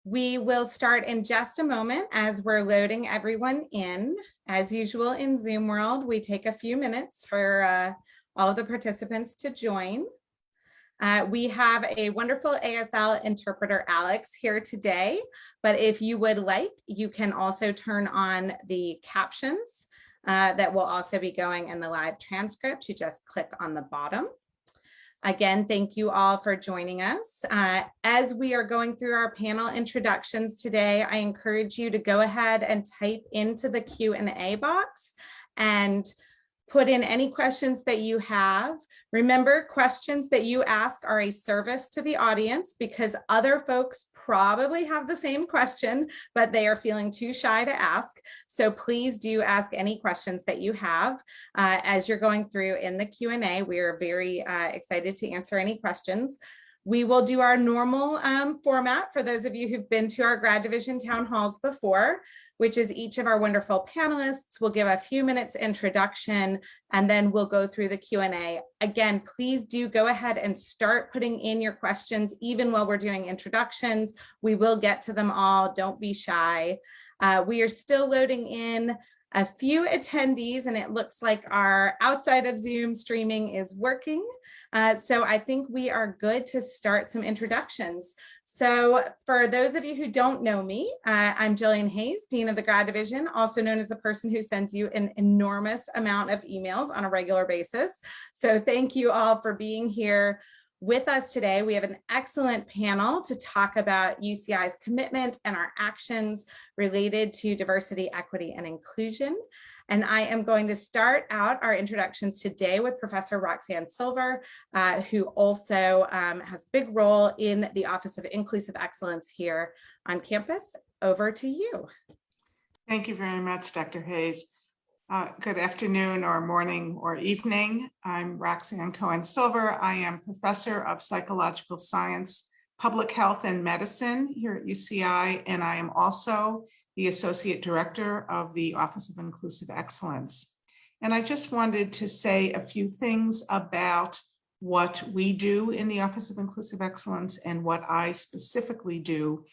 We will start in just a moment as we're loading everyone in. As usual in Zoom world, we take a few minutes for all of the participants to join. We have a wonderful ASL interpreter, Alex, here today, but if you would like, you can also turn on the captions that will also be going in the live transcript. You just click on the bottom. Again, thank you all for joining us. As we are going through our panel introductions today, I encourage you to go ahead and type into the Q&A box and put in any questions that you have. Remember, questions that you ask are a service to the audience because other folks probably have the same question, but they are feeling too shy to ask. So please do ask any questions that you have as you're going through in the Q&A. We are very excited to answer any questions. We will do our normal format for those of you who've been to our grad division town halls before, which is each of our wonderful panelists will give a few minutes introduction, and then we'll go through the Q&A. Again, please do go ahead and start putting in your questions even while we're doing introductions. We will get to them all. Don't be shy. We are still loading in a few attendees, and it looks like our outside of Zoom streaming is working. So I think we are good to start some introductions. So for those of you who don't know me, I'm Jillian Hayes, Dean of the Grad Division, also known as the person who sends you an enormous amount of emails on a regular basis. So thank you all for being here with us today. We have an excellent panel to talk about UCI's commitment and our actions related to diversity, equity, and inclusion. And I am going to start out our introductions today with Professor Roxanne Silver, who also has a big role in the Office of Inclusive Excellence here on campus. Over to you. Thank you very much, Dr. Hayes. Good afternoon or morning or evening. I'm Roxanne Cohen-Silver. I am Professor of Psychological Science, Public Health and Medicine here at UCI, and I am also the Associate Director of the Office of Inclusive Excellence. And I just wanted to say a few things about what we do in the Office of Inclusive Excellence and what I specifically do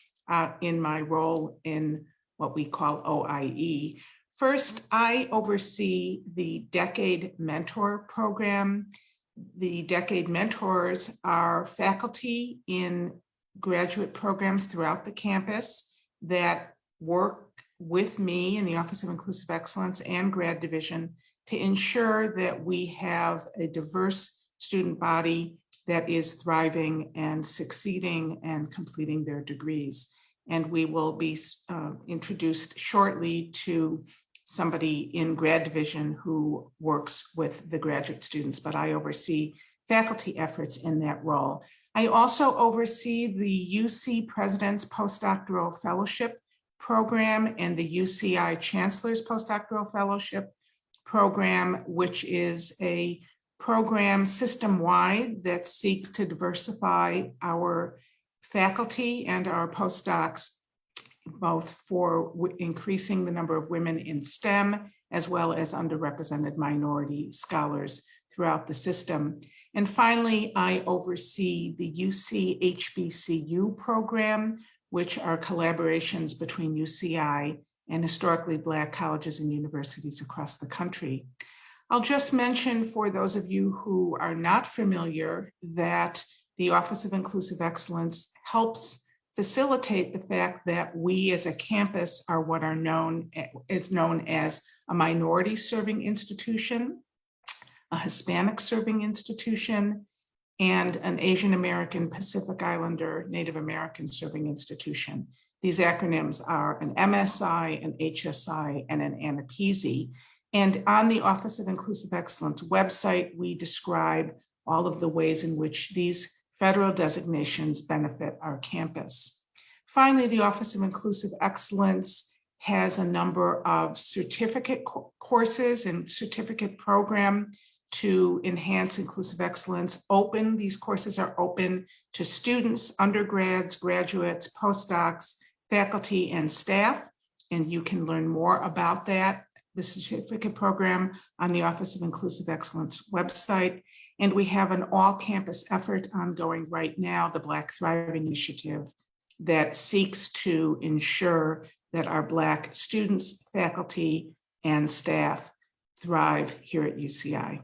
in my role in what we call OIE. First, I oversee the Decade Mentor Program. The Decade Mentors are faculty in graduate programs throughout the campus that work with me in the Office of Inclusive Excellence and Grad Division to ensure that we have a diverse student body that is thriving and succeeding and completing their degrees. And we will be introduced shortly to somebody in Grad Division who works with the graduate students, but I oversee faculty efforts in that role. I also oversee the UC President's Postdoctoral Fellowship Program and the UCI Chancellor's Postdoctoral Fellowship Program, which is a program system-wide that seeks to diversify our faculty and our postdocs, both for increasing the number of women in STEM, as well as underrepresented minority scholars throughout the system. And finally, I oversee the UC Hbcu program, which are collaborations between UCI and historically Black colleges and universities across the country. I'll just mention for those of you who are not familiar that the Office of Inclusive Excellence helps facilitate the fact that we as a campus are what are known as a minority serving institution, a Hispanic serving institution, and an Asian American, Pacific Islander, Native American serving institution. These acronyms are an MSI, an HSI, and an ANAPESI. And on the Office of Inclusive Excellence website, we describe all of the ways in which these federal designations benefit our campus. Finally, the Office of Inclusive Excellence has a number of certificate courses and certificate program to enhance inclusive excellence. These courses are open to students, undergrads, graduates, postdocs, faculty, and staff. And you can learn more about that, the certificate program, on the Office of Inclusive Excellence website. And we have an all-campus effort ongoing right now, the Black Thriving Initiative, that seeks to ensure that our Black students, faculty, and staff thrive here at UCI.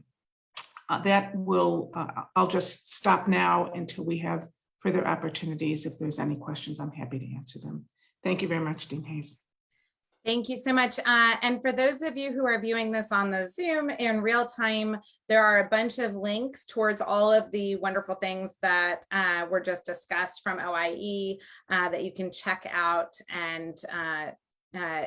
I'll just stop now until we have further opportunities. If there's any questions, I'm happy to answer them. Thank you very much, Dean Hayes. Thank you so much. And for those of you who are viewing this on the Zoom in real time, there are a bunch of links towards all of the wonderful things that were just discussed from OIE that you can check out and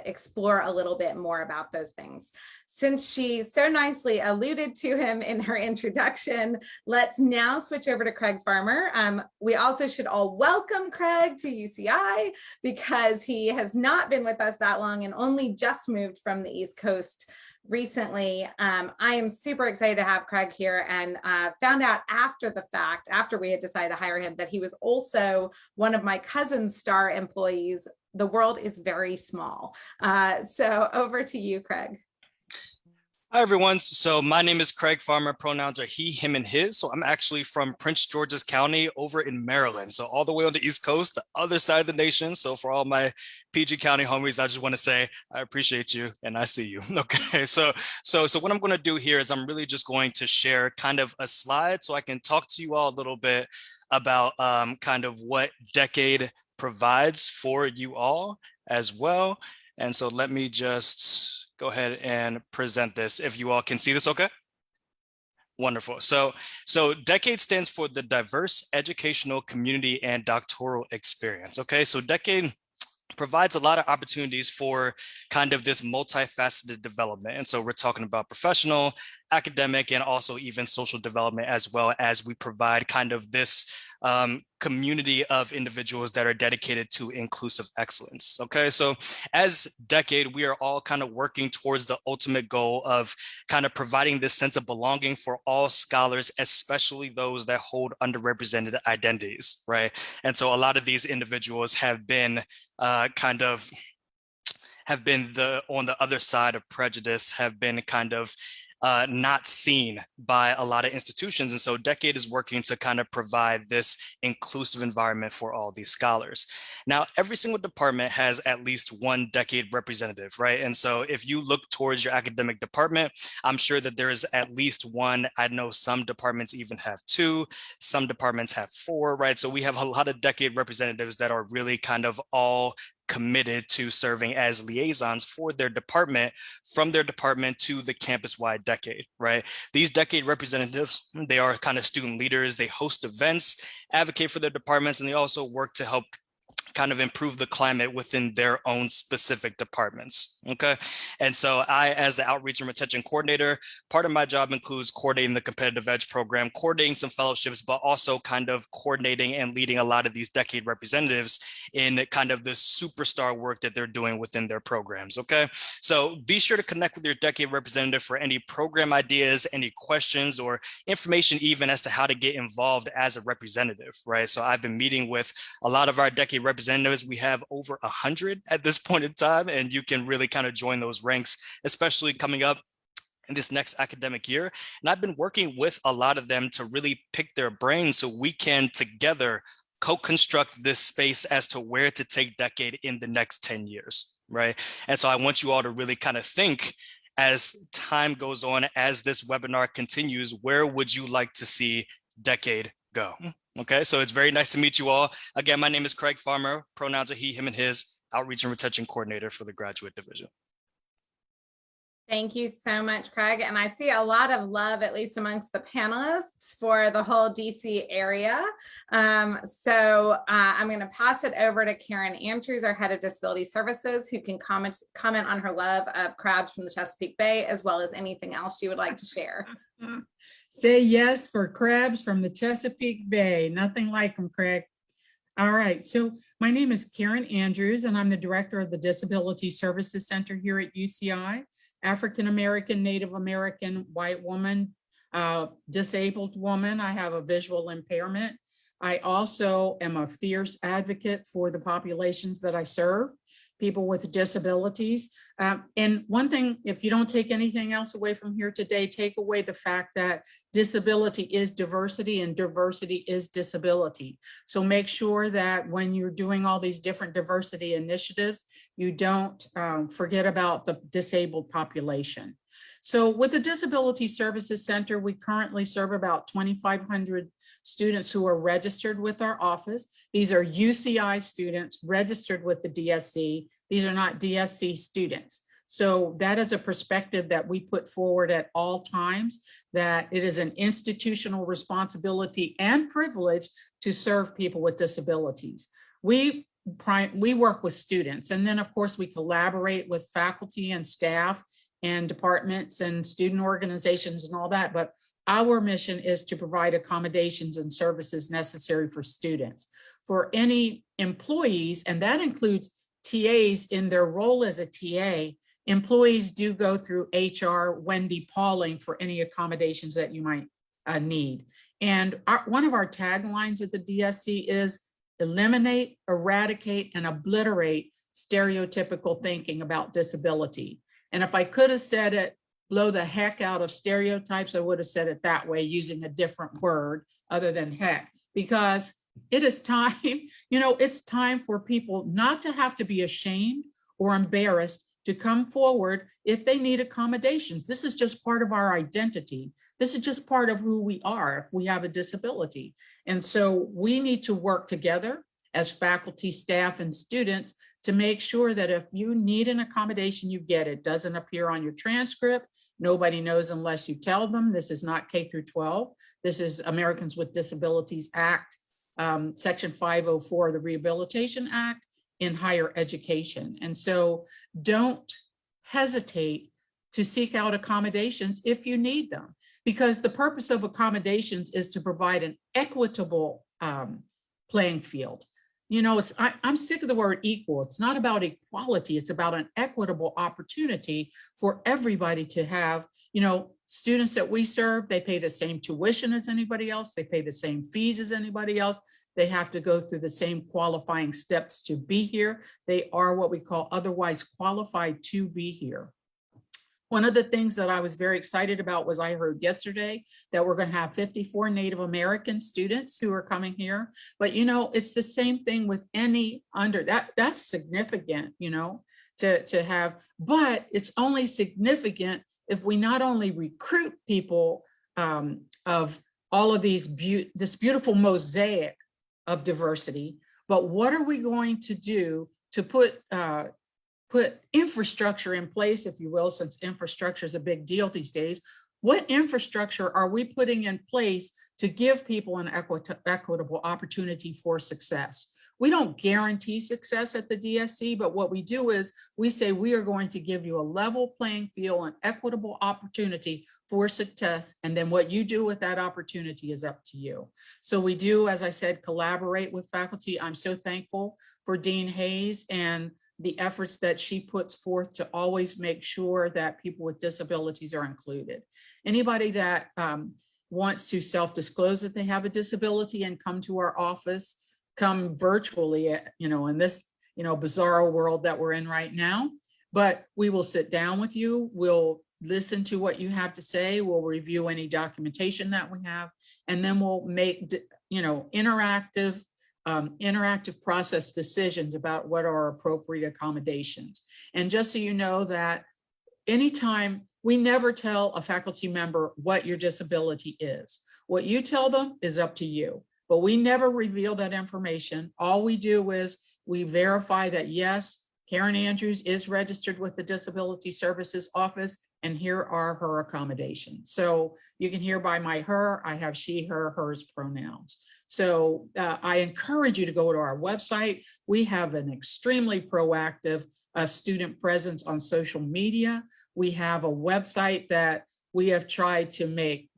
explore a little bit more about those things. Since she so nicely alluded to him in her introduction, let's now switch over to Craig Farmer. We also should all welcome Craig to UCI because he has not been with us that long and only just moved from the East Coast recently. I am super excited to have Craig here, and found out after the fact, after we had decided to hire him, that he was also one of my cousin's star employees. The world is very small. So over to you, Craig. Hi, everyone. So my name is Craig Farmer. Pronouns are he, him, and his. So I'm actually from Prince George's County over in Maryland. So all the way on the East Coast, the other side of the nation. So for all my PG County homies, I just want to say, I appreciate you and I see you. Okay. So what I'm going to do here is I'm really just going to share kind of a slide so I can talk to you all a little bit about kind of what Decade provides for you all as well. And so let me just go ahead and present this if you all can see this okay. Wonderful. So Decade stands for the Diverse Educational Community and Doctoral Experience. Okay, so Decade provides a lot of opportunities for kind of this multifaceted development. And so we're talking about professional, academic, and also even social development, as well as we provide kind of this community of individuals that are dedicated to inclusive excellence. Okay, so as Decade, we are all kind of working towards the ultimate goal of kind of providing this sense of belonging for all scholars, especially those that hold underrepresented identities, right? And so a lot of these individuals have been on the other side of prejudice, have been kind of not seen by a lot of institutions. And so Decade is working to kind of provide this inclusive environment for all these scholars. Now, every single department has at least one Decade representative, right? And so if you look towards your academic department, I'm sure that there is at least one. I know some departments even have two, some departments have four, right? So we have a lot of Decade representatives that are really kind of all committed to serving as liaisons for their department, from their department to the campus-wide Decade, right? These Decade representatives, they are kind of student leaders, they host events, advocate for their departments, and they also work to help kind of improve the climate within their own specific departments, okay? And so I, as the outreach and retention coordinator, part of my job includes coordinating the competitive edge program, coordinating some fellowships, but also kind of coordinating and leading a lot of these Decade representatives in kind of the superstar work that they're doing within their programs, okay? So be sure to connect with your Decade representative for any program ideas, any questions, or information even as to how to get involved as a representative, right? So I've been meeting with a lot of our Decade representatives. We have over 100 at this point in time, and you can really kind of join those ranks, especially coming up in this next academic year. And I've been working with a lot of them to really pick their brains so we can together co-construct this space as to where to take Decade in the next 10 years, right? And so I want you all to really kind of think, as time goes on, as this webinar continues, where would you like to see Decade go? Okay, so it's very nice to meet you all. Again, my name is Craig Farmer. Pronouns are he, him, and his. Outreach and Retention Coordinator for the Graduate Division. Thank you so much, Craig. And I see a lot of love, at least amongst the panelists, for the whole DC area. So I'm going to pass it over to Karen Andrews, our head of disability services, who can comment on her love of crabs from the Chesapeake Bay, as well as anything else she would like to share. Say yes for crabs from the Chesapeake Bay. Nothing like them, Craig. All right, so my name is Karen Andrews, and I'm the director of the Disability Services Center here at UCI. African-American, Native American, white woman, disabled woman. I have a visual impairment. I also am a fierce advocate for the populations that I serve, people with disabilities. And one thing, if you don't take anything else away from here today, take away the fact that disability is diversity and diversity is disability. So make sure that when you're doing all these different diversity initiatives, you don't forget about the disabled population. So with the Disability Services Center, we currently serve about 2,500 students who are registered with our office. These are UCI students registered with the DSC. These are not DSC students. So that is a perspective that we put forward at all times, that it is an institutional responsibility and privilege to serve people with disabilities. We work with students, and then of course we collaborate with faculty and staff and departments and student organizations and all that. But our mission is to provide accommodations and services necessary for students. For any employees, and that includes TAs in their role as a TA, employees do go through HR, Wendy Pauling, for any accommodations that you might need. And one of our taglines at the DSC is eliminate, eradicate, and obliterate stereotypical thinking about disability. And if I could have said it, blow the heck out of stereotypes, I would have said it that way using a different word other than heck, because it is time, it's time for people not to have to be ashamed or embarrassed to come forward if they need accommodations. This is just part of our identity. This is just part of who we are if we have a disability. And so we need to work together as faculty, staff, and students to make sure that if you need an accommodation, you get it. Doesn't appear on your transcript. Nobody knows unless you tell them. This is not K through 12. This is Americans with Disabilities Act, Section 504 of the Rehabilitation Act in higher education. And so don't hesitate to seek out accommodations if you need them, because the purpose of accommodations is to provide an equitable playing field. I'm sick of the word equal. It's not about equality. It's about an equitable opportunity for everybody to have, students that we serve, they pay the same tuition as anybody else. They pay the same fees as anybody else. They have to go through the same qualifying steps to be here. They are what we call otherwise qualified to be here. One of the things that I was very excited about was I heard yesterday that we're going to have 54 Native American students who are coming here. But, it's the same thing with any that's significant, to have, but it's only significant if we not only recruit people of all of this beautiful mosaic of diversity, but what are we going to do to put infrastructure in place, if you will, since infrastructure is a big deal these days. What infrastructure are we putting in place to give people an equitable opportunity for success? We don't guarantee success at the DSC, but what we do is we say we are going to give you a level playing field, an equitable opportunity for success. And then what you do with that opportunity is up to you. So we do, as I said, collaborate with faculty. I'm so thankful for Dean Hayes and the efforts that she puts forth to always make sure that people with disabilities are included. Anybody that wants to self-disclose that they have a disability and come to our office, come virtually, in this, bizarre world that we're in right now, but we will sit down with you. We'll listen to what you have to say. We'll review any documentation that we have, and then we'll make, interactive process decisions about what are appropriate accommodations. And just so you know that anytime, we never tell a faculty member what your disability is. What you tell them is up to you, but we never reveal that information. All we do is we verify that, yes, Karen Andrews is registered with the Disability Services Office, and here are her accommodations. So you can hear by my her, I have she, her, hers pronouns. So I encourage you to go to our website. We have an extremely proactive student presence on social media. We have a website that we have tried to make,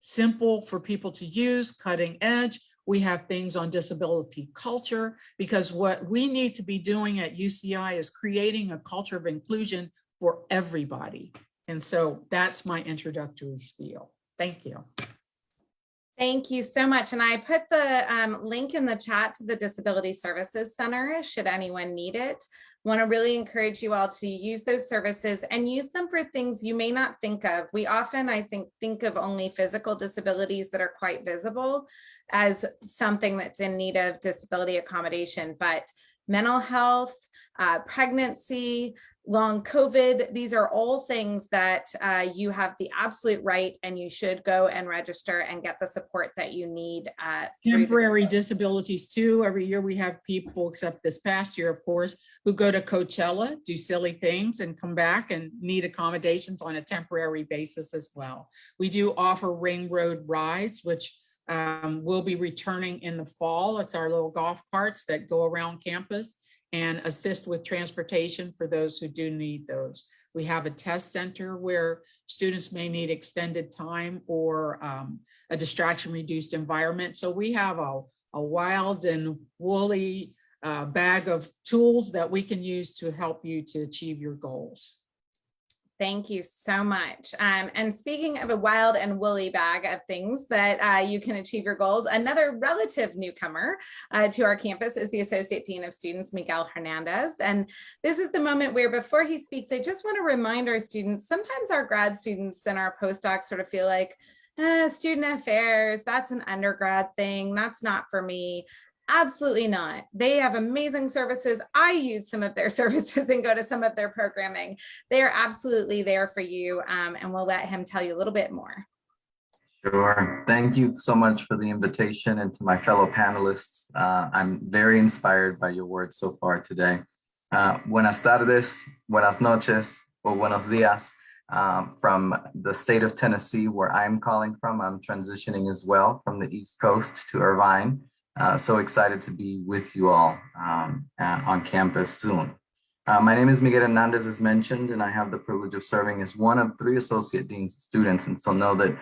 simple for people to use, cutting edge. We have things on disability culture, because what we need to be doing at UCI is creating a culture of inclusion for everybody. And so that's my introductory spiel. Thank you. Thank you so much. And I put the link in the chat to the Disability Services Center, should anyone need it. Want to really encourage you all to use those services and use them for things you may not think of. We often, I think of only physical disabilities that are quite visible as something that's in need of disability accommodation, but mental health, pregnancy, long COVID, these are all things that you have the absolute right, and you should go and register and get the support that you need. Temporary disabilities too. Every year we have people, except this past year, of course, who go to Coachella, do silly things and come back and need accommodations on a temporary basis as well. We do offer ring road rides, which will be returning in the fall. It's our little golf carts that go around campus and assist with transportation for those who do need those. We have a test center where students may need extended time or a distraction-reduced environment. So we have a wild and woolly bag of tools that we can use to help you to achieve your goals. Thank you so much. And speaking of a wild and woolly bag of things that you can achieve your goals, another relative newcomer to our campus is the Associate Dean of Students, Miguel Hernandez. And this is the moment where, before he speaks, I just want to remind our students, sometimes our grad students and our postdocs sort of feel like, student affairs, that's an undergrad thing, that's not for me. Absolutely not. They have amazing services. I use some of their services and go to some of their programming. They are absolutely there for you, and we'll let him tell you a little bit more. Sure. Thank you so much for the invitation, and to my fellow panelists. I'm very inspired by your words so far today. Buenas tardes, buenas noches, or buenos días. From the state of Tennessee, where I'm calling from. I'm transitioning as well from the East Coast to Irvine. So excited to be with you all on campus soon. My name is Miguel Hernandez, as mentioned, and I have the privilege of serving as one of 3 associate deans of students. And so know that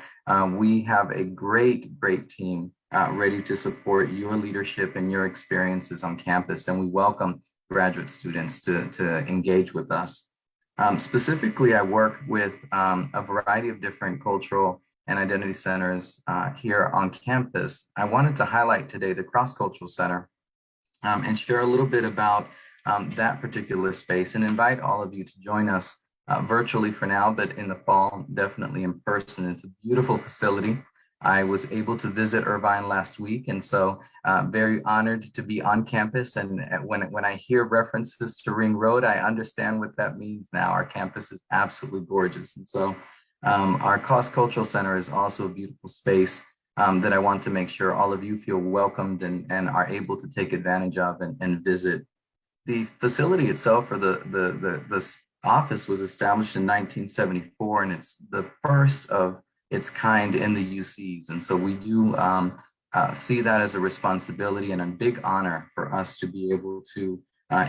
we have a great team ready to support your leadership and your experiences on campus. And we welcome graduate students to engage with us. Specifically, I work with a variety of different cultural and identity centers here on campus. I wanted to highlight today the Cross-Cultural Center and share a little bit about that particular space, and invite all of you to join us virtually for now, but in the fall, definitely in person. It's a beautiful facility. I was able to visit Irvine last week, and so very honored to be on campus. And when I hear references to Ring Road, I understand what that means now. Our campus is absolutely gorgeous. And so our Cross-Cultural Center is also a beautiful space that I want to make sure all of you feel welcomed and are able to take advantage of and visit. The facility itself, or the office, was established in 1974, and it's the first of its kind in the UCs. And so we do see that as a responsibility and a big honor for us to be able to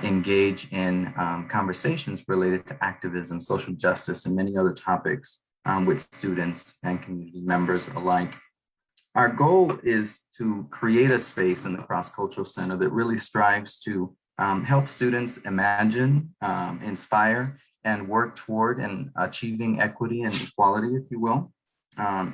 engage in conversations related to activism, social justice, and many other topics with students and community members alike. Our goal is to create a space in the Cross-Cultural Center that really strives to help students imagine, inspire, and work toward and achieving equity and equality, if you will,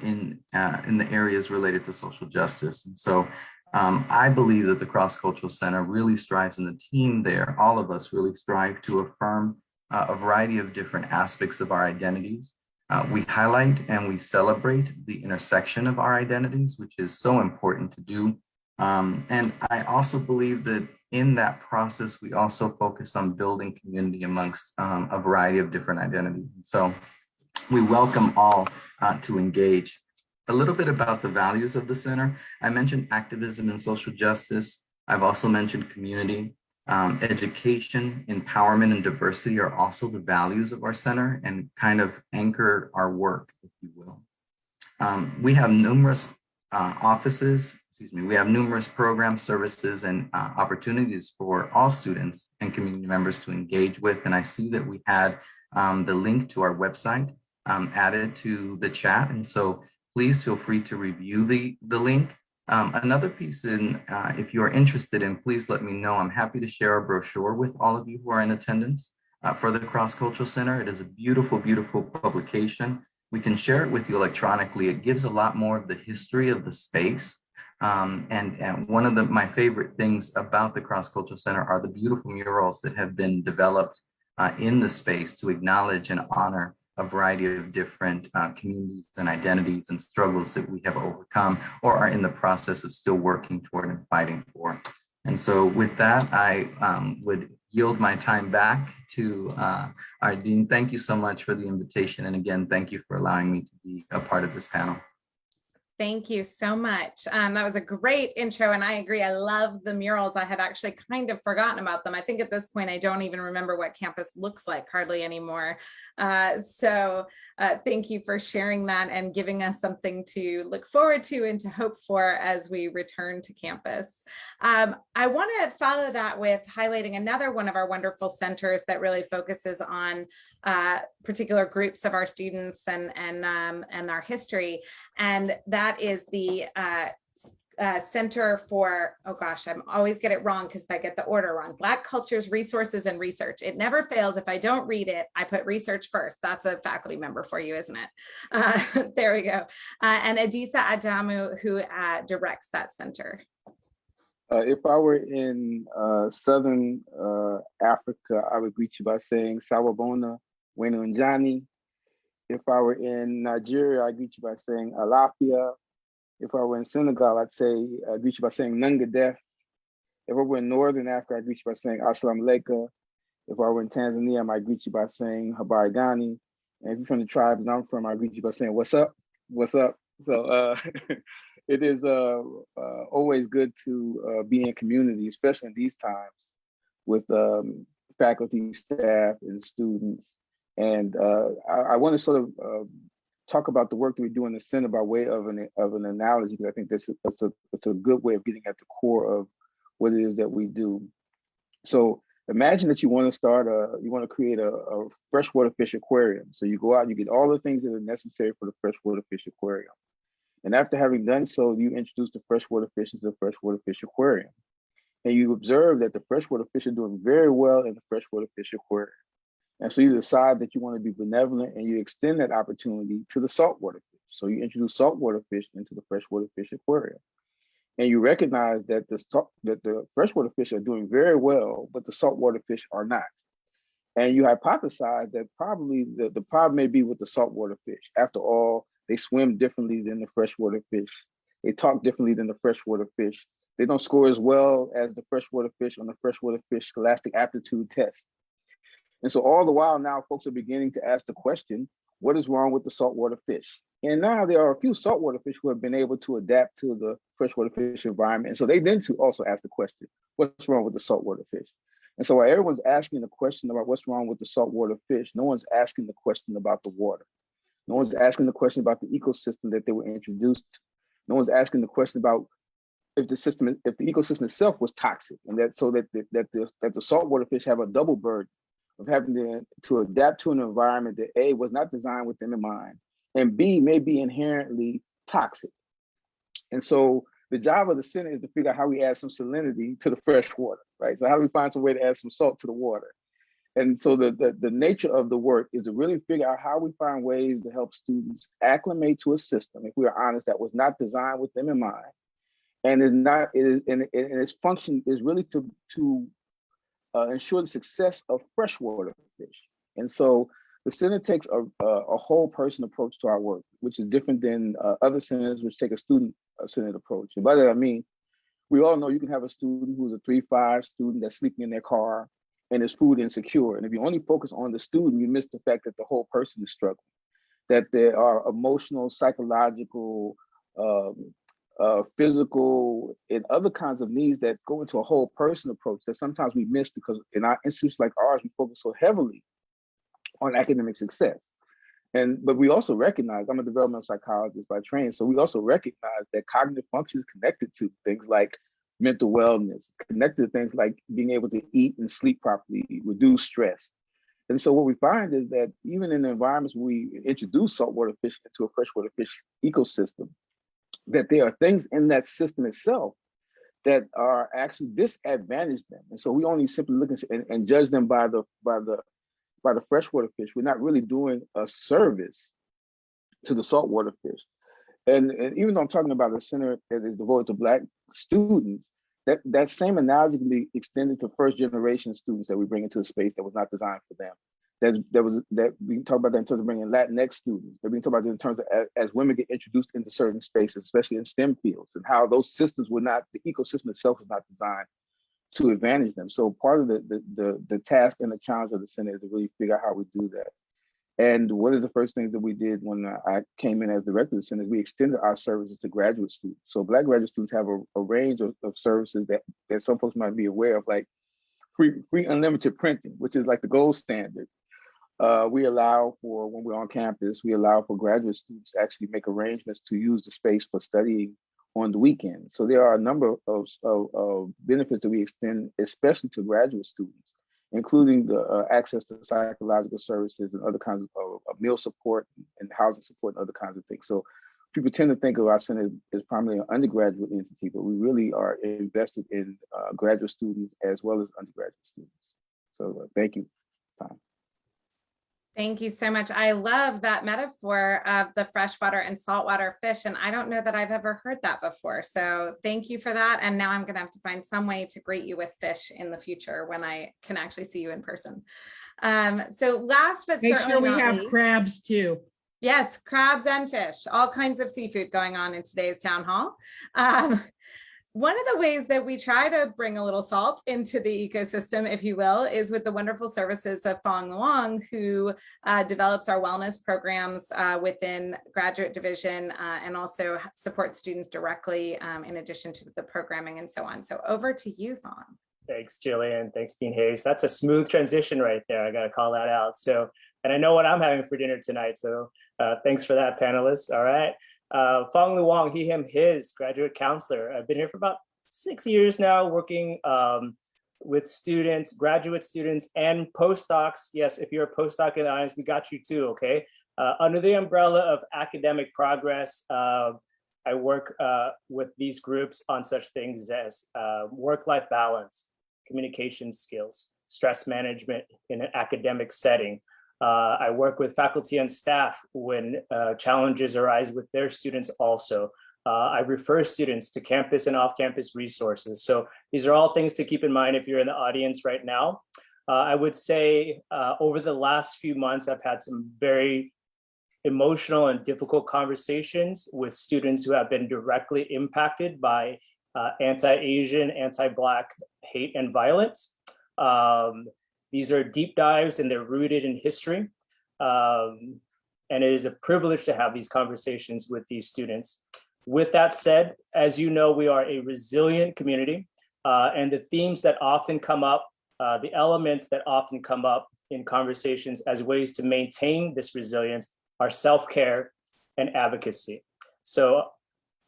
in the areas related to social justice. And so I believe that the Cross-Cultural Center really strives, and the team there, all of us really strive to affirm a variety of different aspects of our identities. We highlight and we celebrate the intersection of our identities, which is so important to do. And I also believe that in that process, we also focus on building community amongst a variety of different identities. So we welcome all to engage. A little bit about the values of the center. I mentioned activism and social justice. I've also mentioned community. Education, empowerment, and diversity are also the values of our center and kind of anchor our work, if you will. We have numerous we have numerous programs, services, and opportunities for all students and community members to engage with. And I see that we had the link to our website added to the chat. And so please feel free to review the link. Another piece, if you are interested in, please let me know. I'm happy to share a brochure with all of you who are in attendance for the Cross-Cultural Center. It is a beautiful, beautiful publication. We can share it with you electronically. It gives a lot more of the history of the space. And one of my favorite things about the Cross Cultural Center are the beautiful murals that have been developed in the space to acknowledge and honor a variety of different communities and identities and struggles that we have overcome or are in the process of still working toward and fighting for. And so with that, I would yield my time back to our Dean. Thank you so much for the invitation. And again, thank you for allowing me to be a part of this panel. Thank you so much. That was a great intro, and I agree. I love the murals. I had actually kind of forgotten about them. I think at this point, I don't even remember what campus looks like hardly anymore. So thank you for sharing that and giving us something to look forward to and to hope for as we return to campus. I want to follow that with highlighting another one of our wonderful centers that really focuses on particular groups of our students and our history. And that is the Center for, oh gosh, I'm always get it wrong because I get the order wrong. Black Cultures, Resources, and Research. It never fails. If I don't read it, I put research first. That's a faculty member for you, isn't it? There we go. And Adisa Adamu, who directs that center. If I were in Southern Africa, I would greet you by saying Sawabona, Wenu Njani. If I were in Nigeria, I'd greet you by saying Alafia. If I were in Senegal, I'd greet you by saying Nungadef. If I were in Northern Africa, I'd greet you by saying Assalamu alaikum. If I were in Tanzania, I might greet you by saying Habari Gani. And if you're from the tribe that I'm from, I greet you by saying, what's up? What's up? So it is always good to be in community, especially in these times with faculty, staff, and students. And I want to sort of talk about the work that we do in the center by way of an analogy, because I think that's a good way of getting at the core of what it is that we do. So imagine that you want to create a freshwater fish aquarium. So you go out, you get all the things that are necessary for the freshwater fish aquarium. And after having done so, you introduce the freshwater fish into the freshwater fish aquarium. And you observe that the freshwater fish are doing very well in the freshwater fish aquarium. And so you decide that you want to be benevolent and you extend that opportunity to the saltwater fish. So you introduce saltwater fish into the freshwater fish aquarium. And you recognize that the freshwater fish are doing very well, but the saltwater fish are not. And you hypothesize that probably the problem may be with the saltwater fish. After all, they swim differently than the freshwater fish. They talk differently than the freshwater fish. They don't score as well as the freshwater fish on the freshwater fish scholastic aptitude test. And so all the while now, folks are beginning to ask the question, what is wrong with the saltwater fish? And now there are a few saltwater fish who have been able to adapt to the freshwater fish environment. And so they then to also ask the question, what's wrong with the saltwater fish? And so while everyone's asking the question about what's wrong with the saltwater fish, no one's asking the question about the water. No one's asking the question about the ecosystem that they were introduced to. No one's asking the question about if the ecosystem itself was toxic, and that the saltwater fish have a double burden of having to adapt to an environment that A, was not designed with them in mind, and B, may be inherently toxic. And so the job of the center is to figure out how we add some salinity to the fresh water, right? So how do we find some way to add some salt to the water? And so the nature of the work is to really figure out how we find ways to help students acclimate to a system, if we are honest, that was not designed with them in mind. And its function is really to ensure the success of freshwater fish. And so the center takes a whole person approach to our work, which is different than other centers which take a student-centered approach. And by that I mean, we all know you can have a student who's a 3-5 student that's sleeping in their car and is food insecure. And if you only focus on the student, you miss the fact that the whole person is struggling, that there are emotional, psychological, physical, and other kinds of needs that go into a whole person approach that sometimes we miss because in our institutions like ours, we focus so heavily on academic success. But we also recognize, I'm a developmental psychologist by training, so we also recognize that cognitive function is connected to things like mental wellness, connected to things like being able to eat and sleep properly, reduce stress. And so what we find is that even in the environments where we introduce saltwater fish into a freshwater fish ecosystem, that there are things in that system itself that are actually disadvantage them. And so we only simply look and judge them by the freshwater fish. We're not really doing a service to the saltwater fish. And even though I'm talking about a center that is devoted to Black students, that same analogy can be extended to first generation students that we bring into a space that was not designed for them. That we can talk about that in terms of bringing Latinx students, that we can talk about that in terms of as women get introduced into certain spaces, especially in STEM fields, and how those systems were not, the ecosystem itself was not designed to advantage them. So part of the task and the challenge of the center is to really figure out how we do that. And one of the first things that we did when I came in as director of the center is we extended our services to graduate students. So Black graduate students have a range of services that some folks might be aware of, like free unlimited printing, which is like the gold standard. We allow for, when we're on campus, we allow for graduate students to actually make arrangements to use the space for studying on the weekend. So there are a number of benefits that we extend, especially to graduate students, including the access to psychological services and other kinds of meal support and housing support and other kinds of things. So people tend to think of our center as primarily an undergraduate entity, but we really are invested in graduate students as well as undergraduate students. So thank you, Tom. Thank you so much. I love that metaphor of the freshwater and saltwater fish. And I don't know that I've ever heard that before. So thank you for that. And now I'm going to have to find some way to greet you with fish in the future when I can actually see you in person. So last but Make certainly sure we not have least, crabs too. yes, crabs and fish, all kinds of seafood going on in today's town hall. One of the ways that we try to bring a little salt into the ecosystem, if you will, is with the wonderful services of Fong Luong, who develops our wellness programs within graduate division and also supports students directly in addition to the programming and so on. So over to you, Fong. Thanks, Jillian. Thanks, Dean Hayes. That's a smooth transition right there. I got to call that out. So, and I know what I'm having for dinner tonight. So thanks for that, panelists. All right. Fong Luong, he, him, his graduate counselor. I've been here for about 6 years now, working with students, graduate students, and postdocs. Yes, if you're a postdoc in the audience, we got you too, okay? Under the umbrella of academic progress, I work with these groups on such things as work-life balance, communication skills, stress management in an academic setting. I work with faculty and staff when challenges arise with their students also. I refer students to campus and off-campus resources. So these are all things to keep in mind if you're in the audience right now. I would say over the last few months, I've had some very emotional and difficult conversations with students who have been directly impacted by anti-Asian, anti-Black hate and violence. These are deep dives and they're rooted in history. And it is a privilege to have these conversations with these students. With that said, as you know, we are a resilient community and the themes that often come up, the elements that often come up in conversations as ways to maintain this resilience are self-care and advocacy. So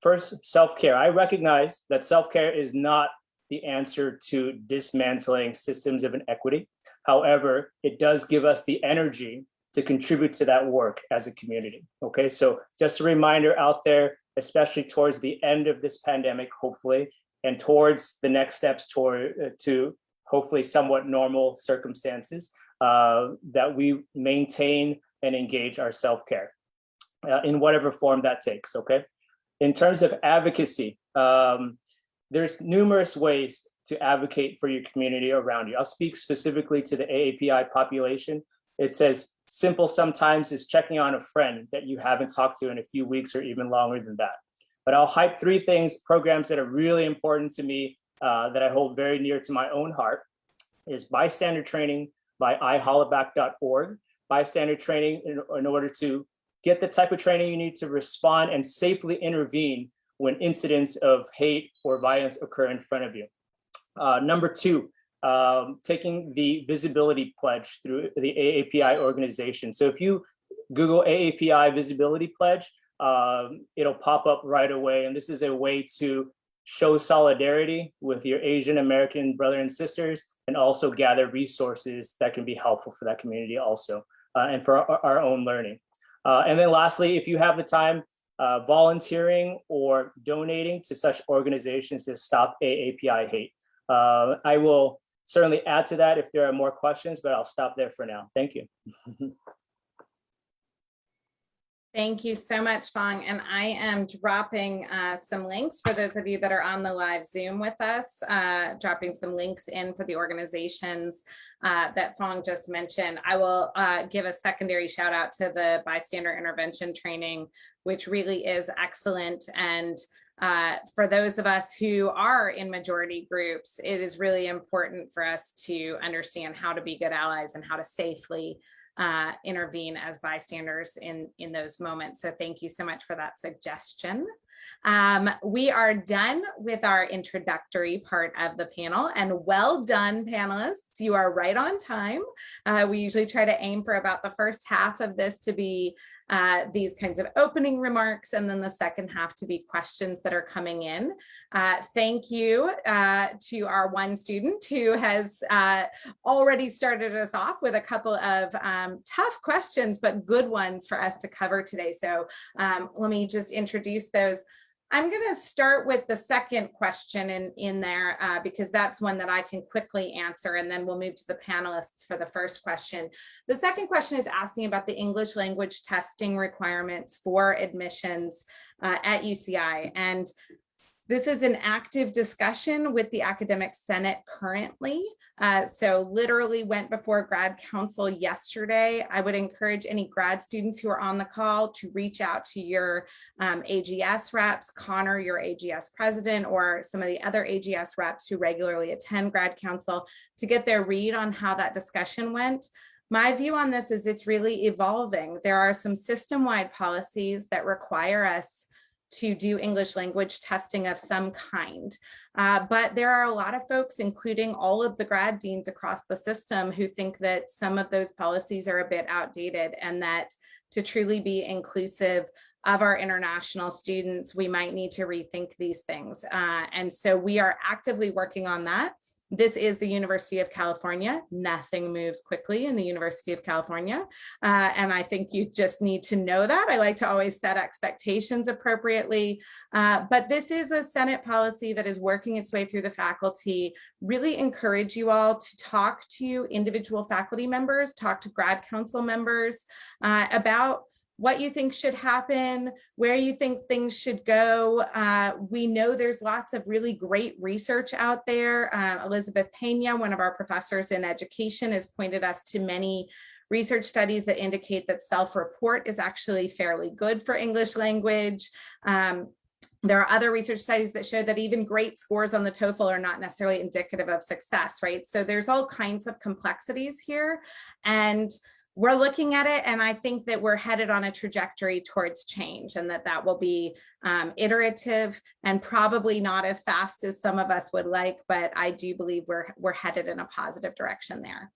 first, self-care. I recognize that self-care is not the answer to dismantling systems of inequity. However, it does give us the energy to contribute to that work as a community. Okay, so just a reminder out there, especially towards the end of this pandemic, hopefully, and towards the next steps to hopefully somewhat normal circumstances, that we maintain and engage our self-care in whatever form that takes, okay? In terms of advocacy, there's numerous ways to advocate for your community around you. I'll speak specifically to the AAPI population. It's as simple sometimes as checking on a friend that you haven't talked to in a few weeks or even longer than that. But I'll hype 3 things, programs that are really important to me that I hold very near to my own heart is Bystander Training by ihollaback.org. Bystander Training in order to get the type of training you need to respond and safely intervene when incidents of hate or violence occur in front of you. Number 2, taking the visibility pledge through the AAPI organization. So if you Google AAPI visibility pledge, it'll pop up right away. And this is a way to show solidarity with your Asian American brother and sisters, and also gather resources that can be helpful for that community also, and for our own learning. And then lastly, if you have the time, volunteering or donating to such organizations as Stop AAPI Hate. I will certainly add to that if there are more questions, but I'll stop there for now. Thank you. Thank you so much, Fong. And I am dropping some links for those of you that are on the live Zoom with us, dropping some links in for the organizations that Fong just mentioned. I will give a secondary shout out to the Bystander Intervention Training, which really is excellent. And for those of us who are in majority groups, it is really important for us to understand how to be good allies and how to safely intervene as bystanders in those moments. So thank you so much for that suggestion. We are done with our introductory part of the panel, and well done, panelists. You are right on time. We usually try to aim for about the first half of this to be these kinds of opening remarks, and then the second half to be questions that are coming in. Thank you to our one student who has already started us off with a couple of tough questions, but good ones for us to cover today. So let me just introduce those. I'm going to start with the second question in there because that's one that I can quickly answer, and then we'll move to the panelists for the first question. The second question is asking about the English language testing requirements for admissions at UCI. And this is an active discussion with the Academic Senate currently. So literally went before grad council yesterday. I would encourage any grad students who are on the call to reach out to your AGS reps, Connor, your AGS president, or some of the other AGS reps who regularly attend grad council to get their read on how that discussion went. My view on this is it's really evolving. There are some system-wide policies that require us to do English language testing of some kind. But there are a lot of folks, including all of the grad deans across the system, who think that some of those policies are a bit outdated, and that to truly be inclusive of our international students, we might need to rethink these things. And so we are actively working on that. This is the University of California. Nothing moves quickly in the University of California. And I think you just need to know that. I like to always set expectations appropriately. But this is a Senate policy that is working its way through the faculty. Really encourage you all to talk to individual faculty members, talk to grad council members about what you think should happen, where you think things should go. We know there's lots of really great research out there. Elizabeth Pena, one of our professors in education, has pointed us to many research studies that indicate that self-report is actually fairly good for English language. There are other research studies that show that even great scores on the TOEFL are not necessarily indicative of success, right? So there's all kinds of complexities here. And we're looking at it, and I think that we're headed on a trajectory towards change, and that will be iterative and probably not as fast as some of us would like, but I do believe we're headed in a positive direction there.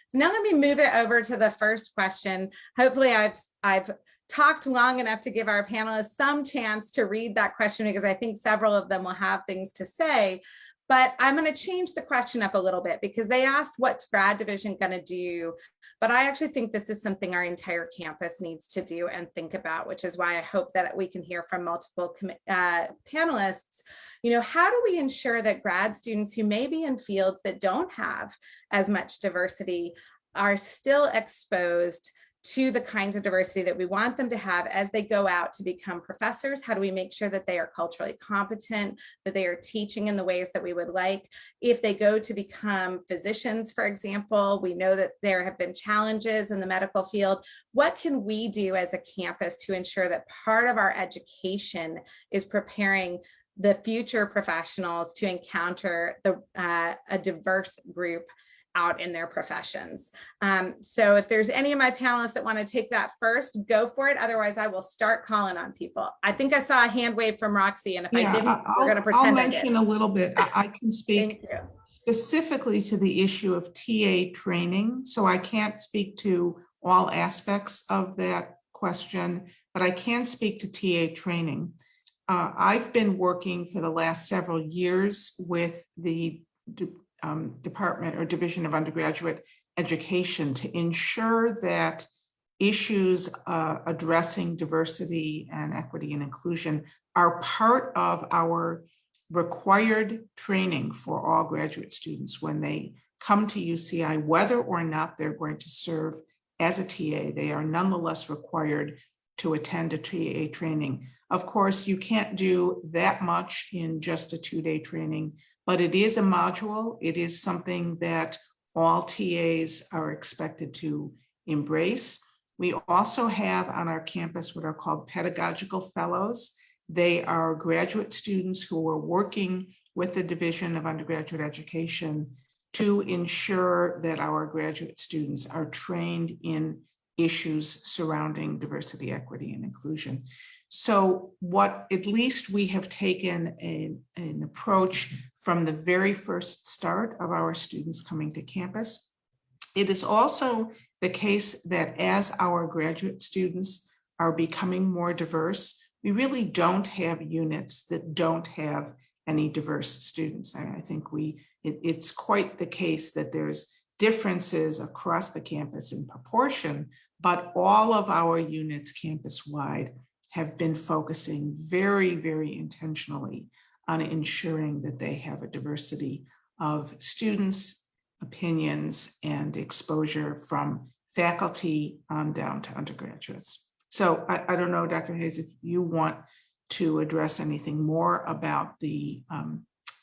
So now let me move it over to the first question. Hopefully I've talked long enough to give our panelists some chance to read that question, because I think several of them will have things to say. But I'm going to change the question up a little bit, because they asked what's grad division going to do, but I actually think this is something our entire campus needs to do and think about, which is why I hope that we can hear from multiple panelists. You know, how do we ensure that grad students who may be in fields that don't have as much diversity are still exposed to the kinds of diversity that we want them to have as they go out to become professors? How do we make sure that they are culturally competent, that they are teaching in the ways that we would like? If they go to become physicians, for example, we know that there have been challenges in the medical field. What can we do as a campus to ensure that part of our education is preparing the future professionals to encounter a diverse group out in their professions? So if there's any of my panelists that want to take that first, go for it. Otherwise, I will start calling on people. I think I saw a hand wave from Roxy, and if I didn't, we're going to pretend I'll mention a little bit. I can speak Thank you. specifically to the issue of TA training. So I can't speak to all aspects of that question, but I can speak to TA training. I've been working for the last several years with the Department or Division of Undergraduate Education to ensure that issues addressing diversity and equity and inclusion are part of our required training for all graduate students when they come to UCI, whether or not they're going to serve as a TA. They are nonetheless required to attend a TA training. Of course, you can't do that much in just a 2-day training, but it is a module. It is something that all TAs are expected to embrace. We also have on our campus what are called Pedagogical Fellows. They are graduate students who are working with the Division of Undergraduate Education to ensure that our graduate students are trained in issues surrounding diversity, equity, and inclusion. So what at least we have taken an approach from the very first start of our students coming to campus. It is also the case that as our graduate students are becoming more diverse, we really don't have units that don't have any diverse students. I think it's quite the case that there's differences across the campus in proportion, but all of our units campus-wide have been focusing very, very intentionally on ensuring that they have a diversity of students, opinions, and exposure from faculty on down to undergraduates. So I don't know, Dr. Hayes, if you want to address anything more about the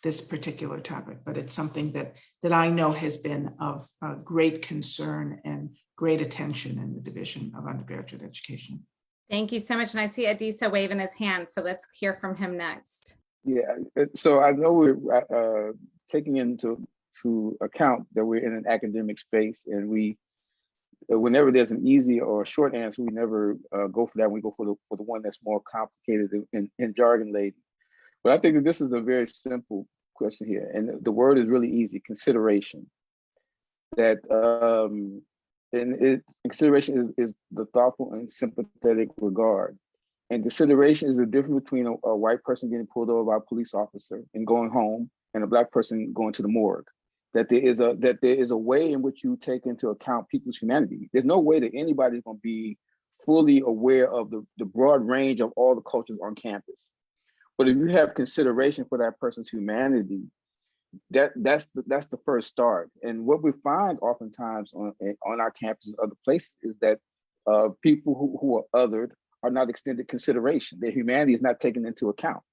this particular topic, but it's something that I know has been of great concern and great attention in the Division of Undergraduate Education. Thank you so much. And I see Adisa waving his hand, so let's hear from him next. Yeah, so I know we're taking into account that we're in an academic space, and whenever there's an easy or a short answer, we never go for that. We go for the one that's more complicated and jargon laden. But I think that this is a very simple question here, and the word is really easy: consideration. That consideration is the thoughtful and sympathetic regard. And consideration is the difference between a white person getting pulled over by a police officer and going home, and a black person going to the morgue. That there is a way in which you take into account people's humanity. There's no way that anybody's going to be fully aware of the broad range of all the cultures on campus. But if you have consideration for that person's humanity, that's the first start. And what we find oftentimes on our campuses, other places, is that people who are othered are not extended consideration. Their humanity is not taken into account.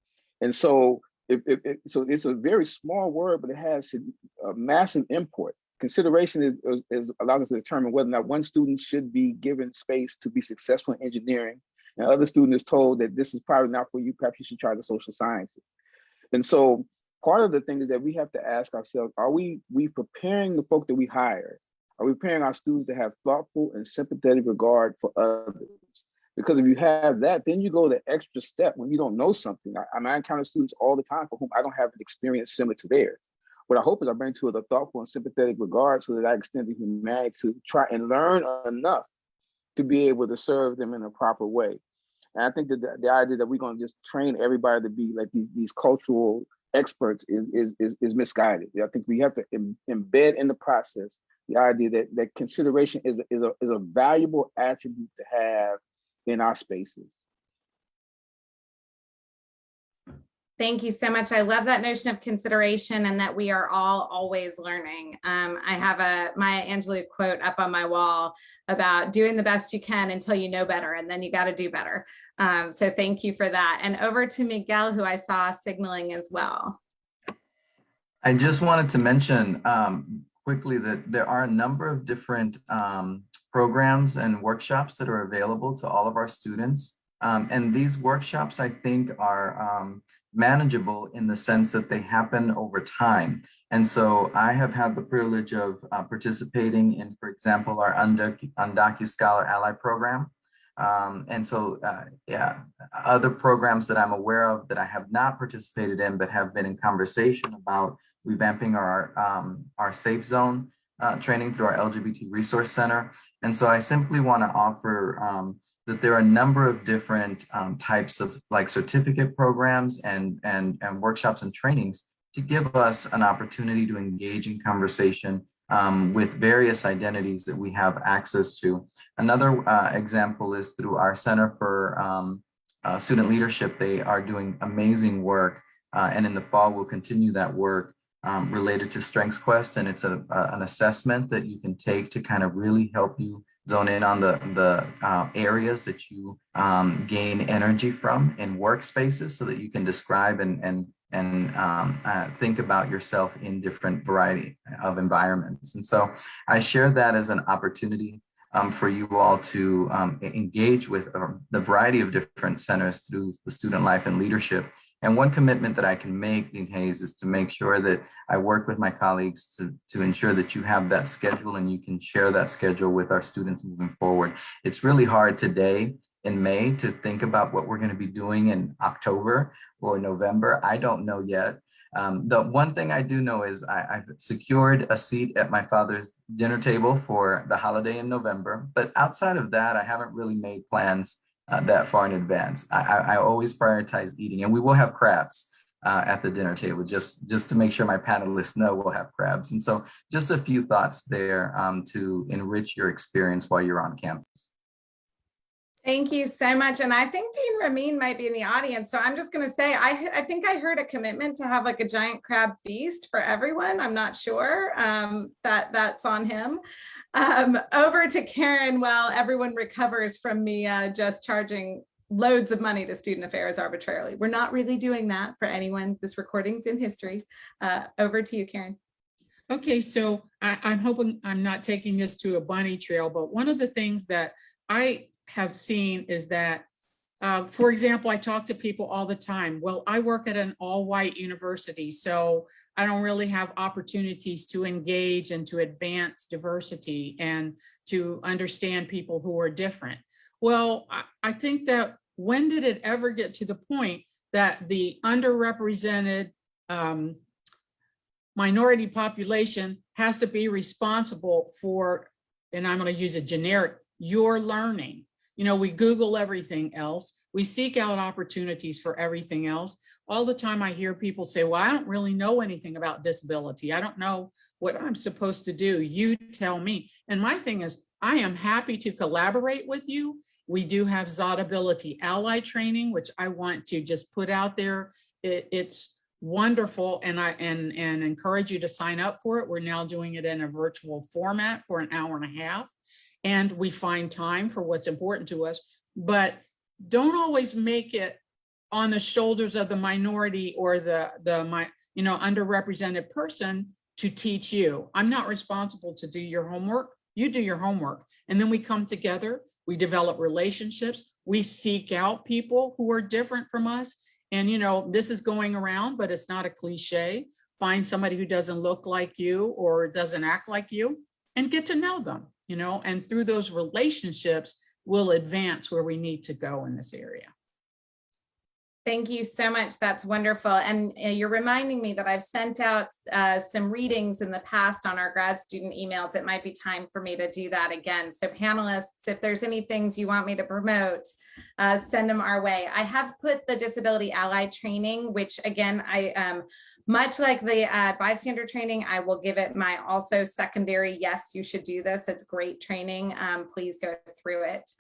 And so so it's a very small word, but it has a massive import. Consideration is allows us to determine whether or not one student should be given space to be successful in engineering, and other student is told that this is probably not for you, perhaps you should try the social sciences. And so part of the thing is that we have to ask ourselves, are we preparing the folk that we hire? Are we preparing our students to have thoughtful and sympathetic regard for others? Because if you have that, then you go the extra step when you don't know something. I encounter students all the time for whom I don't have an experience similar to theirs. What I hope is I bring to it a thoughtful and sympathetic regard so that I extend the humanity to try and learn enough to be able to serve them in a proper way. And I think that the idea that we're going to just train everybody to be like these cultural experts is misguided. I think we have to embed in the process the idea that consideration is a valuable attribute to have in our spaces. Thank you so much. I love that notion of consideration and that we are all always learning. I have a Maya Angelou quote up on my wall about doing the best you can until you know better, and then you got to do better. So thank you for that. And over to Miguel, who I saw signaling as well. I just wanted to mention quickly that there are a number of different programs and workshops that are available to all of our students. And these workshops, I think, are manageable in the sense that they happen over time. And so I have had the privilege of participating in, for example, our Undocu Scholar Ally program. And so, other programs that I'm aware of that I have not participated in, but have been in conversation about revamping our Safe Zone training through our LGBT Resource Center. And so I simply want to offer that there are a number of different types of like certificate programs and workshops and trainings to give us an opportunity to engage in conversation with various identities that we have access to. Another example is through our Center for Student Leadership. They are doing amazing work, and in the fall we'll continue that work related to Strengths Quest, and it's an assessment that you can take to kind of really help you zone in on the areas that you gain energy from in workspaces so that you can describe and think about yourself in different variety of environments. And so I share that as an opportunity for you all to engage with the variety of different centers through the student life and leadership. And one commitment that I can make, Dean Hayes, is to make sure that I work with my colleagues to ensure that you have that schedule and you can share that schedule with our students moving forward. It's really hard today in May to think about what we're going to be doing in October or November. I don't know yet. The one thing I do know is I've secured a seat at my father's dinner table for the holiday in November. But outside of that, I haven't really made plans that far in advance. I always prioritize eating, and we will have crabs at the dinner table, just to make sure my panelists know we'll have crabs. And so just a few thoughts there to enrich your experience while you're on campus. Thank you so much. And I think Dean Ramin might be in the audience. So I'm just going to say, I think I heard a commitment to have like a giant crab feast for everyone. I'm not sure that's on him. Over to Karen while everyone recovers from me just charging loads of money to student affairs arbitrarily. We're not really doing that for anyone. This recording's in history. Over to you, Karen. Okay, so I'm hoping I'm not taking this to a bunny trail, but one of the things that I have seen is that, for example, I talk to people all the time. Well, I work at an all-white university, so I don't really have opportunities to engage and to advance diversity and to understand people who are different. Well, I think that when did it ever get to the point that the underrepresented minority population has to be responsible for, and I'm going to use a generic, your learning? You know, we Google everything else. We seek out opportunities for everything else. All the time I hear people say, well, I don't really know anything about disability. I don't know what I'm supposed to do. You tell me. And my thing is, I am happy to collaborate with you. We do have Zotability Ally training, which I want to just put out there. It's wonderful, and I encourage you to sign up for it. We're now doing it in a virtual format for an hour and a half. And we find time for what's important to us, but don't always make it on the shoulders of the minority or the underrepresented person to teach you. I'm not responsible to do your homework. You do your homework. And then we come together, we develop relationships, we seek out people who are different from us. And this is going around, but it's not a cliche. Find somebody who doesn't look like you or doesn't act like you and get to know them. And through those relationships, we'll advance where we need to go in this area. Thank you so much. That's wonderful. And you're reminding me that I've sent out some readings in the past on our grad student emails. It might be time for me to do that again. So panelists, if there's any things you want me to promote, send them our way. I have put the Disability Ally training, which again, much like the bystander training, I will give it my also secondary, yes, you should do this. It's great training. Please go through it.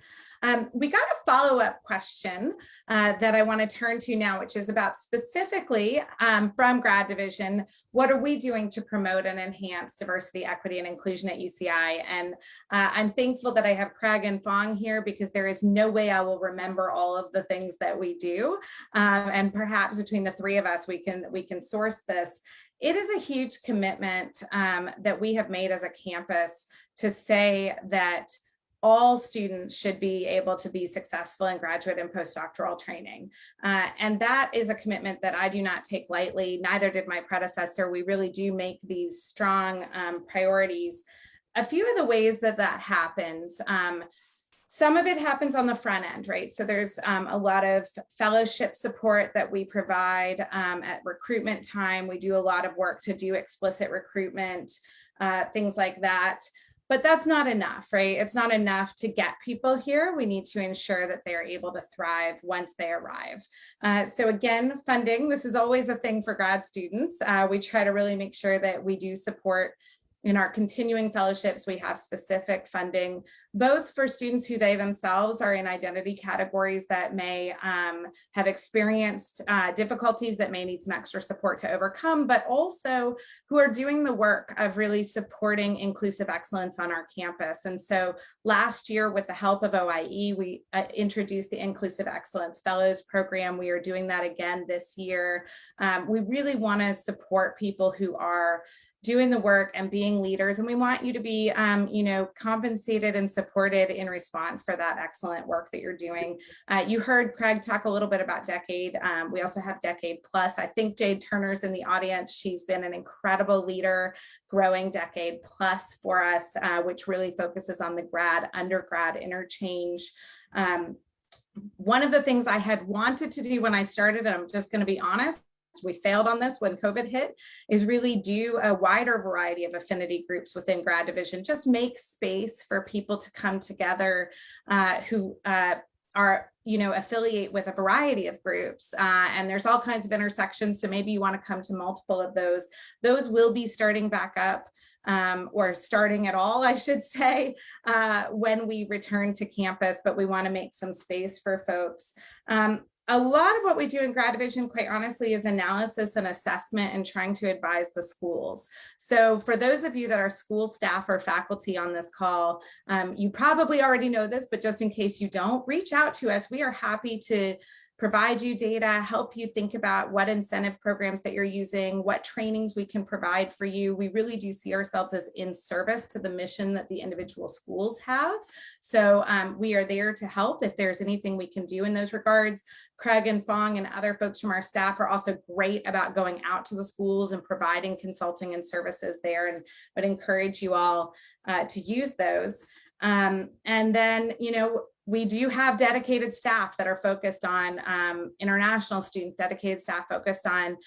We got a follow-up question that I want to turn to now, which is about specifically from Grad Division, what are we doing to promote and enhance diversity, equity, and inclusion at UCI? And I'm thankful that I have Craig and Fong here because there is no way I will remember all of the things that we do. And perhaps between the three of us, we can source this. It is a huge commitment that we have made as a campus to say that all students should be able to be successful in graduate and postdoctoral training. And that is a commitment that I do not take lightly, neither did my predecessor. We really do make these strong priorities. A few of the ways that happens, some of it happens on the front end, right? So there's a lot of fellowship support that we provide at recruitment time. We do a lot of work to do explicit recruitment, things like that. But that's not enough, right? It's not enough to get people here. We need to ensure that they are able to thrive once they arrive. So again, funding, this is always a thing for grad students. We try to really make sure that we do support In our continuing fellowships, we have specific funding, both for students who they themselves are in identity categories that may have experienced difficulties that may need some extra support to overcome, but also who are doing the work of really supporting inclusive excellence on our campus. And so last year, with the help of OIE, we introduced the Inclusive Excellence Fellows program. We are doing that again this year. We really want to support people who are doing the work and being leaders. And we want you to be, compensated and supported in response for that excellent work that you're doing. You heard Craig talk a little bit about Decade. We also have Decade Plus. I think Jade Turner's in the audience. She's been an incredible leader growing Decade Plus for us, which really focuses on the undergrad interchange. One of the things I had wanted to do when I started, and I'm just going to be honest, we failed on this when COVID hit, is really do a wider variety of affinity groups within grad division, just make space for people to come together who are, affiliate with a variety of groups. And there's all kinds of intersections. So maybe you want to come to multiple of those. Those will be starting back up. Or starting at all, I should say, when we return to campus, but we want to make some space for folks. A lot of what we do in grad division, quite honestly, is analysis and assessment and trying to advise the schools. So for those of you that are school staff or faculty on this call, you probably already know this, but just in case you don't, reach out to us. We are happy to provide you data, help you think about what incentive programs that you're using, what trainings we can provide for you. We really do see ourselves as in service to the mission that the individual schools have. So we are there to help if there's anything we can do in those regards. Craig and Fong and other folks from our staff are also great about going out to the schools and providing consulting and services there, and would encourage you all to use those. And then, we do have dedicated staff that are focused on international students, dedicated staff focused on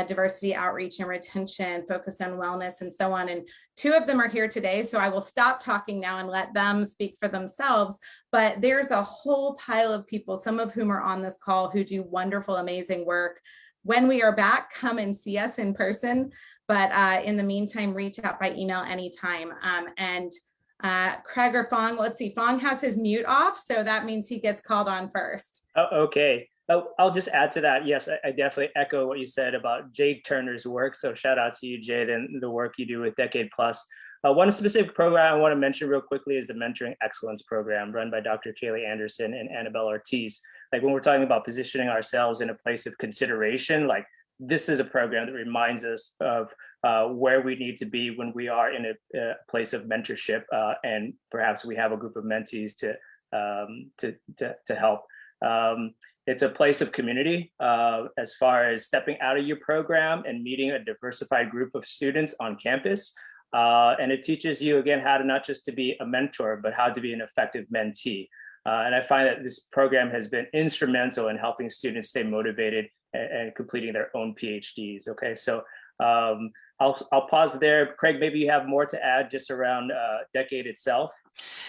diversity, outreach, and retention, focused on wellness, and so on. And two of them are here today, so I will stop talking now and let them speak for themselves. But there's a whole pile of people, some of whom are on this call, who do wonderful, amazing work. When we are back, come and see us in person. But in the meantime, reach out by email anytime. Craig or Fong, let's see, Fong has his mute off, so that means he gets called on first. Oh, okay. I'll just add to that. Yes, I definitely echo what you said about Jade Turner's work. So shout out to you, Jade, and the work you do with Decade Plus. One specific program I want to mention real quickly is the Mentoring Excellence Program run by Dr. Kaylee Anderson and Annabelle Ortiz. Like when we're talking about positioning ourselves in a place of consideration, like this is a program that reminds us of where we need to be when we are in a place of mentorship, and perhaps we have a group of mentees to help. It's a place of community as far as stepping out of your program and meeting a diversified group of students on campus. And it teaches you, again, how to not just to be a mentor, but how to be an effective mentee. And I find that this program has been instrumental in helping students stay motivated and completing their own PhDs. Okay, so I'll pause there. Craig, maybe you have more to add just around Decade itself.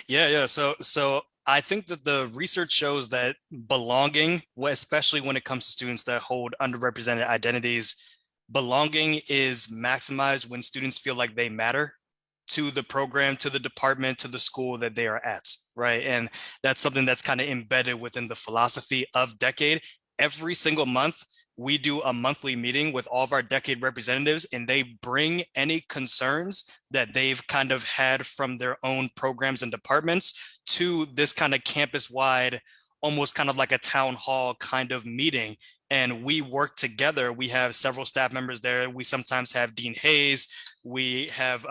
Yeah. So I think that the research shows that belonging, especially when it comes to students that hold underrepresented identities, belonging is maximized when students feel like they matter to the program, to the department, to the school that they are at, right? And that's something that's kind of embedded within the philosophy of Decade. Every single month, we do a monthly meeting with all of our Decade representatives, and they bring any concerns that they've kind of had from their own programs and departments to this kind of campus-wide, almost kind of like a town hall kind of meeting. And we work together. We have several staff members there. We sometimes have Dean Hayes. We have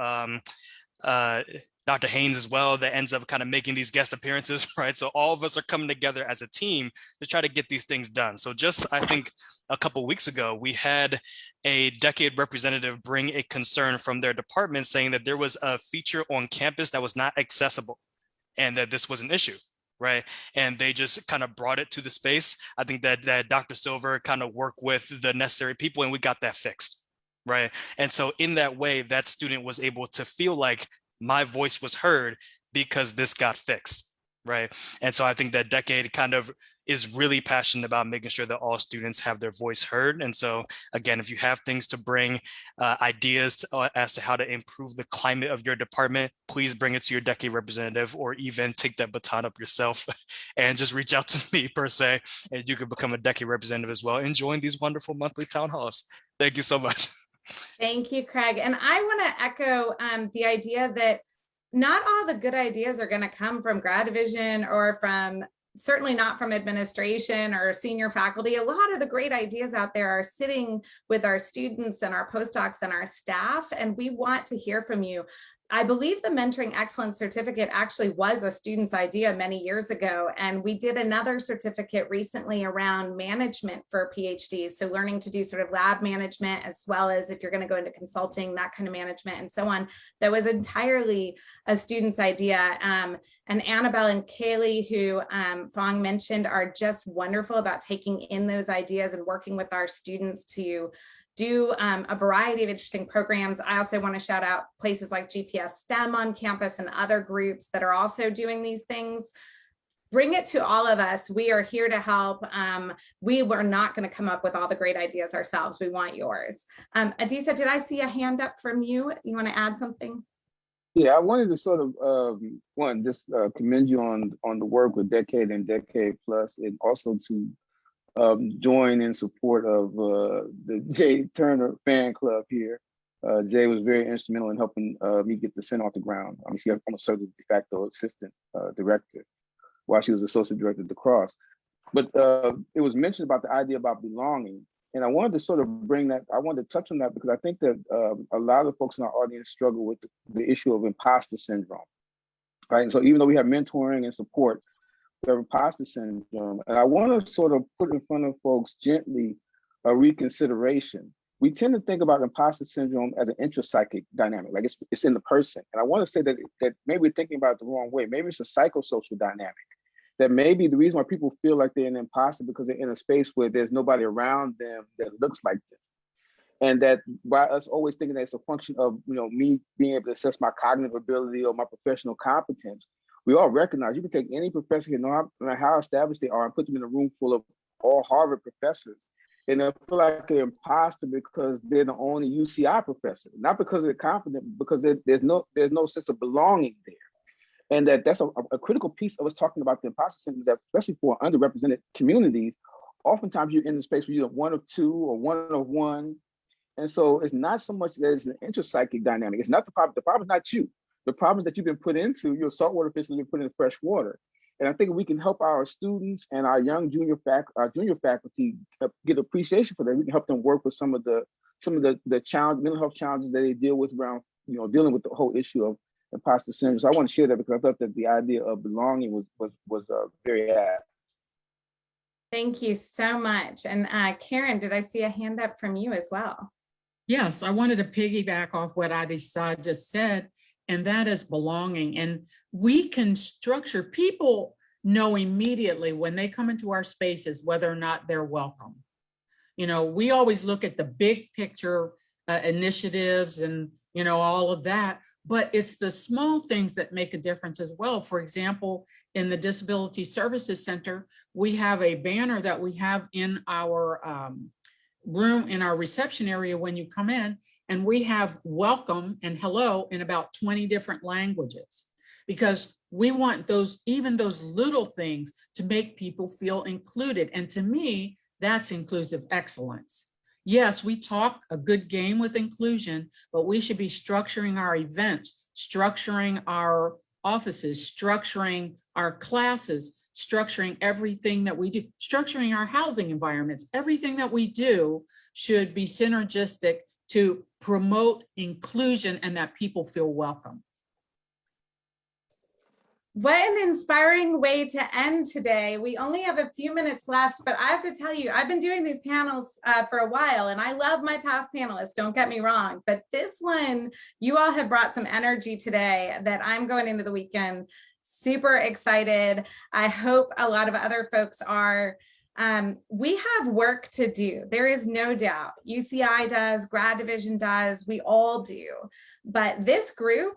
Dr. Haynes as well, that ends up kind of making these guest appearances, right? So all of us are coming together as a team to try to get these things done. So just, I think a couple of weeks ago, we had a Decade representative bring a concern from their department saying that there was a feature on campus that was not accessible and that this was an issue, right? And they just kind of brought it to the space. I think that Dr. Silver kind of worked with the necessary people and we got that fixed, right? And so in that way, that student was able to feel like my voice was heard because this got fixed, right? And so I think that Decade kind of is really passionate about making sure that all students have their voice heard. And so again, if you have things to bring, ideas as to how to improve the climate of your department, please bring it to your decade representative, or even take that baton up yourself and just reach out to me per se, and you can become a decade representative as well and join these wonderful monthly town halls. Thank you so much. Thank you, Craig. And I want to echo the idea that not all the good ideas are going to come from grad division or from, certainly not from administration or senior faculty. A lot of the great ideas out there are sitting with our students and our postdocs and our staff, and we want to hear from you. I believe the Mentoring Excellence Certificate actually was a student's idea many years ago, and we did another certificate recently around management for PhDs, so learning to do sort of lab management, as well as if you're going to go into consulting, that kind of management and so on. That was entirely a student's idea. And Annabelle and Kaylee, who Fong mentioned, are just wonderful about taking in those ideas and working with our students to do a variety of interesting programs. I also want to shout out places like GPS STEM on campus and other groups that are also doing these things. Bring it to all of us. We are here to help. We were not going to come up with all the great ideas ourselves. We want yours. Adisa, did I see a hand up from you? You want to add something? Yeah, I wanted to sort of just commend you on the work with Decade and Decade Plus, and also to join in support of the Jay Turner fan club here. Jay was very instrumental in helping me get the center off the ground. I mean, she almost served as de facto assistant director while she was associate director at the Cross. But it was mentioned about the idea about belonging. And I wanted to sort of bring that, I wanted to touch on that because I think that a lot of folks in our audience struggle with the issue of imposter syndrome, right? And so even though we have mentoring and support, we have imposter syndrome. And I want to sort of put in front of folks gently a reconsideration. We tend to think about imposter syndrome as an intrapsychic dynamic, like it's in the person. And I want to say that maybe we're thinking about it the wrong way. Maybe it's a psychosocial dynamic. That maybe the reason why people feel like they're an imposter because they're in a space where there's nobody around them that looks like them. And that by us always thinking that it's a function of, me being able to assess my cognitive ability or my professional competence, we all recognize you can take any professor, no matter how established they are, and put them in a room full of all Harvard professors, and they'll feel like they're imposter because they're the only UCI professor, not because they're confident, because there's no sense of belonging there. And that's a critical piece of us talking about the imposter syndrome, that especially for underrepresented communities, oftentimes you're in the space where you're one of two or one of one. And so it's not so much that it's an intrapsychic dynamic. It's not the problem. The problem is not you. The problem is that you've been put into, your saltwater fish has been put in fresh water. And I think we can help our students and our young junior faculty get appreciation for that. We can help them work with some of the mental health challenges that they deal with around, dealing with the whole issue of imposter syndrome. So I want to share that because I thought that the idea of belonging was very apt. Thank you so much. And Karen, did I see a hand up from you as well? Yes, I wanted to piggyback off what Adisa just said, and that is belonging. And we can structure, people know immediately when they come into our spaces whether or not they're welcome. We always look at the big picture initiatives and all of that, but it's the small things that make a difference as well. For example, in the Disability Services Center, we have a banner that we have in our room, in our reception area when you come in, and we have welcome and hello in about 20 different languages, because we want even those little things to make people feel included. And to me, that's inclusive excellence. Yes, we talk a good game with inclusion, but we should be structuring our events, structuring our offices, structuring our classes, structuring everything that we do, structuring our housing environments. Everything that we do should be synergistic to promote inclusion and that people feel welcome. What an inspiring way to end today. We only have a few minutes left, but I have to tell you, I've been doing these panels for a while, and I love my past panelists, don't get me wrong, but this one, you all have brought some energy today that I'm going into the weekend super excited. I hope a lot of other folks are. We have work to do. There is no doubt. UCI does, grad division does, we all do. But this group,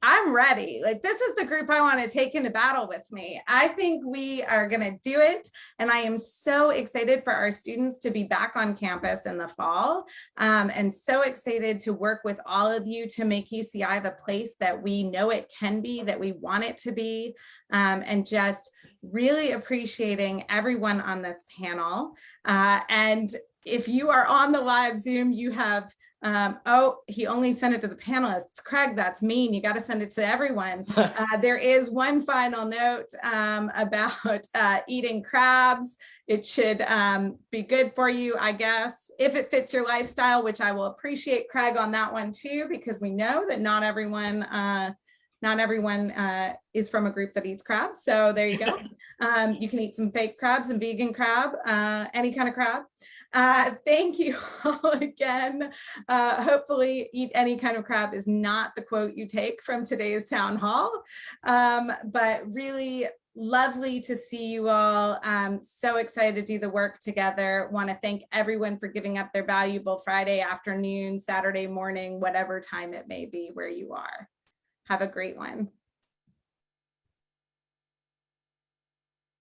I'm ready. Like, this is the group I want to take into battle with me. I think we are going to do it. And I am so excited for our students to be back on campus in the fall, and so excited to work with all of you to make UCI the place that we know it can be, that we want it to be, and just really appreciating everyone on this panel. And if you are on the live Zoom, you have oh, he only sent it to the panelists. Craig, that's mean. You got to send it to everyone. There is one final note about eating crabs. It should be good for you, I guess, if it fits your lifestyle, which I will appreciate Craig on that one too, because we know that not everyone is from a group that eats crabs. So there you go. You can eat some fake crabs and vegan crab, any kind of crab. Thank you all again. Hopefully eat any kind of crab is not the quote you take from today's town hall, but really lovely to see you all. So excited to do the work together. Want to thank everyone for giving up their valuable Friday afternoon, Saturday morning, whatever time it may be where you are. Have a great one.